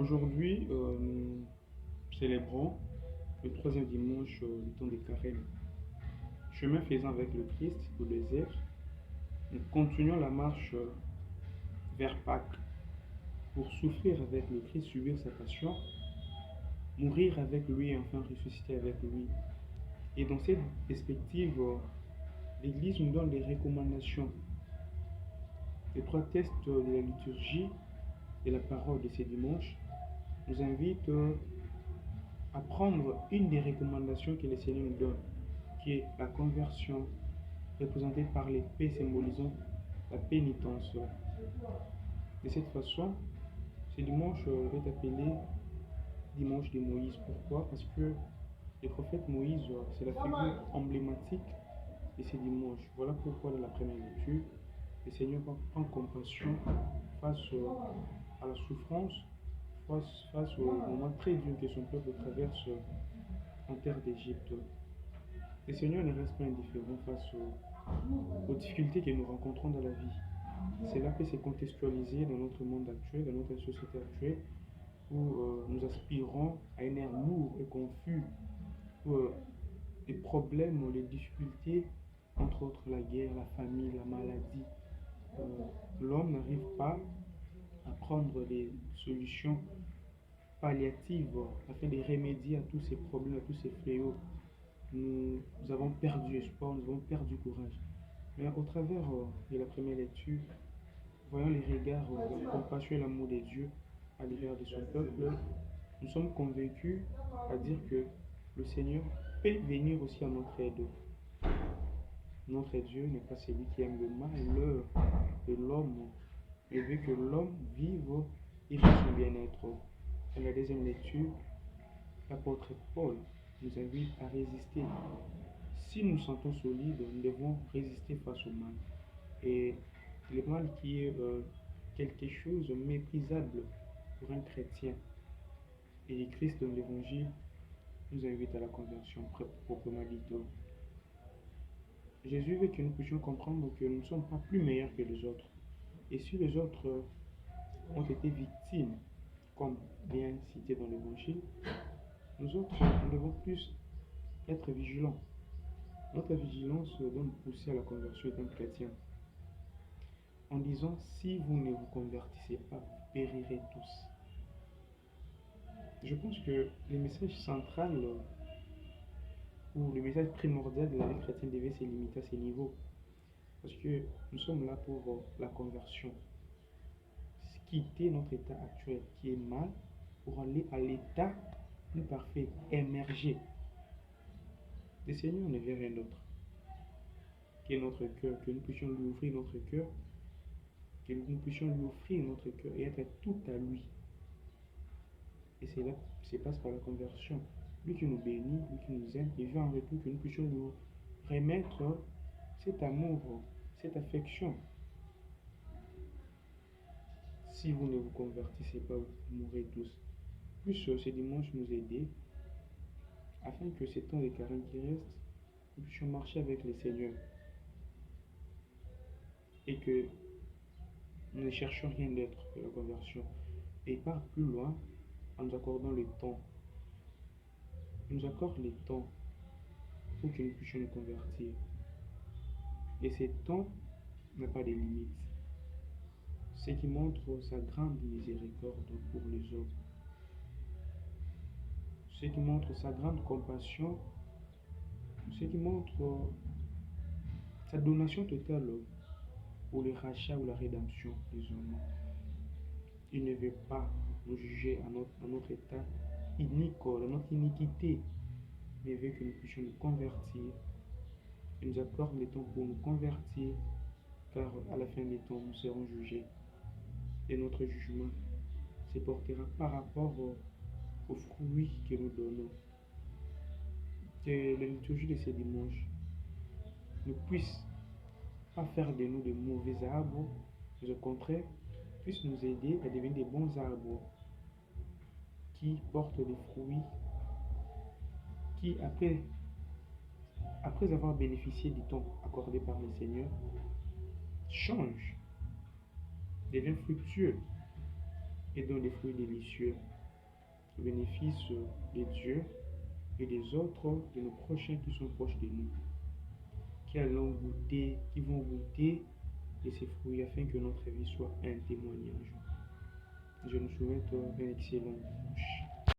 Aujourd'hui, nous célébrons le troisième dimanche du temps des carême. Chemin faisant avec le Christ au désert, nous continuons la marche vers Pâques pour souffrir avec le Christ, subir sa passion, mourir avec lui et enfin ressusciter avec lui. Et dans cette perspective, l'Église nous donne des recommandations. Les trois textes de la liturgie et la parole de ces dimanches nous invitent à prendre une des recommandations que le Seigneur nous donne, qui est la conversion, représentée par l'épée symbolisant la pénitence. De cette façon, ce dimanche est appelé dimanche de Moïse. Pourquoi? Parce que le prophète Moïse, c'est la figure emblématique de ce dimanche. Voilà pourquoi dans la première lecture, le Seigneur prend compassion face à la souffrance, face au moment très dur que son peuple traverse en terre d'Égypte. Le Seigneur ne reste pas indifférent face aux difficultés que nous rencontrons dans la vie. Cela peut se contextualiser dans notre monde actuel, dans notre société actuelle, où nous aspirons à un air lourd et confus, où les problèmes, les difficultés, entre autres la guerre, la famine, la maladie, l'homme n'arrive pas à prendre des solutions palliatives afin de remédier à tous ces problèmes, à tous ces fléaux. Nous avons perdu espoir, nous avons perdu courage. Mais au travers de la première lecture, voyant les regards de compassion et l'amour de Dieu à l'égard de son peuple, nous sommes convaincus à dire que le Seigneur peut venir aussi à notre aide. Notre Dieu n'est pas celui qui aime le mal de l'homme, mais veut que l'homme vive et vive son bien-être. Dans la deuxième lecture, l'apôtre Paul nous invite à résister. Si nous nous sentons solides, nous devons résister face au mal. Et le mal qui est quelque chose de méprisable pour un chrétien. Et Christ dans l'Évangile nous invite à la conversion, proprement dit. Jésus veut que nous puissions comprendre que nous ne sommes pas plus meilleurs que les autres. Et si les autres ont été victimes, comme bien cité dans l'Évangile, nous autres, nous devons plus être vigilants. Notre vigilance doit nous pousser à la conversion d'un chrétien. En disant, si vous ne vous convertissez pas, vous périrez tous. Je pense que le message central ou le message primordial de la vie chrétienne devait se limiter à ces niveaux. Parce que nous sommes là pour la conversion. Quitter notre état actuel qui est mal pour aller à l'état plus parfait, émerger. Le Seigneur ne veut rien d'autre que notre cœur, que nous puissions lui ouvrir notre cœur, que nous puissions lui offrir notre cœur et être tout à lui. Et c'est là que se passe par la conversion. Lui qui nous bénit, lui qui nous aime, il veut en retour que nous puissions lui remettre cet amour, cette affection. Si vous ne vous convertissez pas, vous mourrez tous. Plus ce dimanche nous aider afin que ces temps de carême qui restent, nous puissions marcher avec le Seigneur et que nous ne cherchions rien d'autre que la conversion. Et il part plus loin en nous accordant le temps. Il nous accorde le temps pour que nous puissions nous convertir. Et ce temps n'a pas de limites. Ce qui montre sa grande miséricorde pour les hommes. Ce qui montre sa grande compassion. Ce qui montre sa donation totale pour le rachat ou la rédemption des hommes. Il ne veut pas nous juger à notre état inique, dans notre iniquité, mais veut que nous puissions nous convertir. Il nous accorde le temps pour nous convertir, car à la fin des temps, nous serons jugés. Et notre jugement se portera par rapport aux fruits que nous donnons. Que la liturgie de ce dimanche ne puisse pas faire de nous de mauvais arbres, mais au contraire, puisse nous aider à devenir des bons arbres qui portent des fruits, qui après avoir bénéficié du temps accordé par le Seigneur, changent, deviennent fructueux et donne des fruits délicieux au bénéfice de Dieu et des autres, de nos prochains qui sont proches de nous, qui vont goûter de ces fruits afin que notre vie soit un témoignage. Je nous souhaite un excellent dimanche.